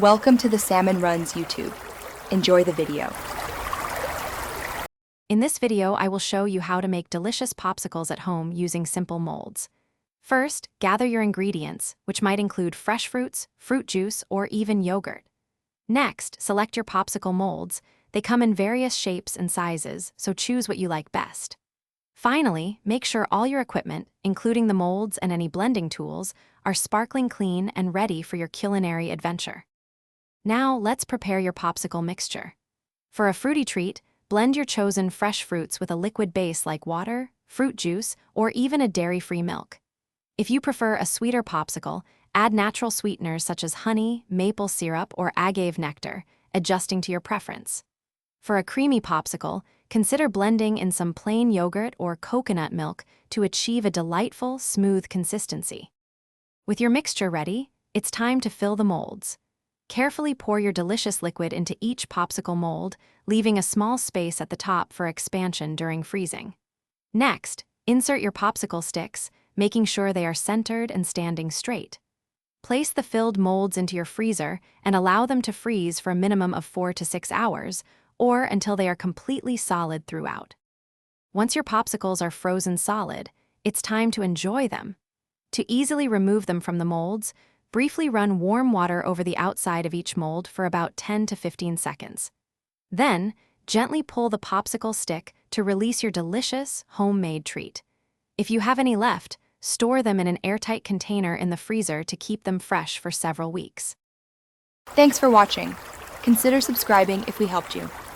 Welcome to the Salmon Runs YouTube. Enjoy the video. In this video, I will show you how to make delicious popsicles at home using simple molds. First, gather your ingredients, which might include fresh fruits, fruit juice, or even yogurt. Next, select your popsicle molds. They come in various shapes and sizes, so choose what you like best. Finally, make sure all your equipment, including the molds and any blending tools, are sparkling clean and ready for your culinary adventure. Now, let's prepare your popsicle mixture. For a fruity treat, blend your chosen fresh fruits with a liquid base like water, fruit juice, or even a dairy-free milk. If you prefer a sweeter popsicle, add natural sweeteners such as honey, maple syrup, or agave nectar, adjusting to your preference. For a creamy popsicle, consider blending in some plain yogurt or coconut milk to achieve a delightful, smooth consistency. With your mixture ready, it's time to fill the molds. Carefully pour your delicious liquid into each popsicle mold, leaving a small space at the top for expansion during freezing. Next, insert your popsicle sticks, making sure they are centered and standing straight. Place the filled molds into your freezer and allow them to freeze for a minimum of 4 to 6 hours, or until they are completely solid throughout. Once your popsicles are frozen solid, it's time to enjoy them. To easily remove them from the molds, briefly run warm water over the outside of each mold for about 10 to 15 seconds. Then, gently pull the popsicle stick to release your delicious, homemade treat. If you have any left, store them in an airtight container in the freezer to keep them fresh for several weeks. Thanks for watching. Consider subscribing if we helped you.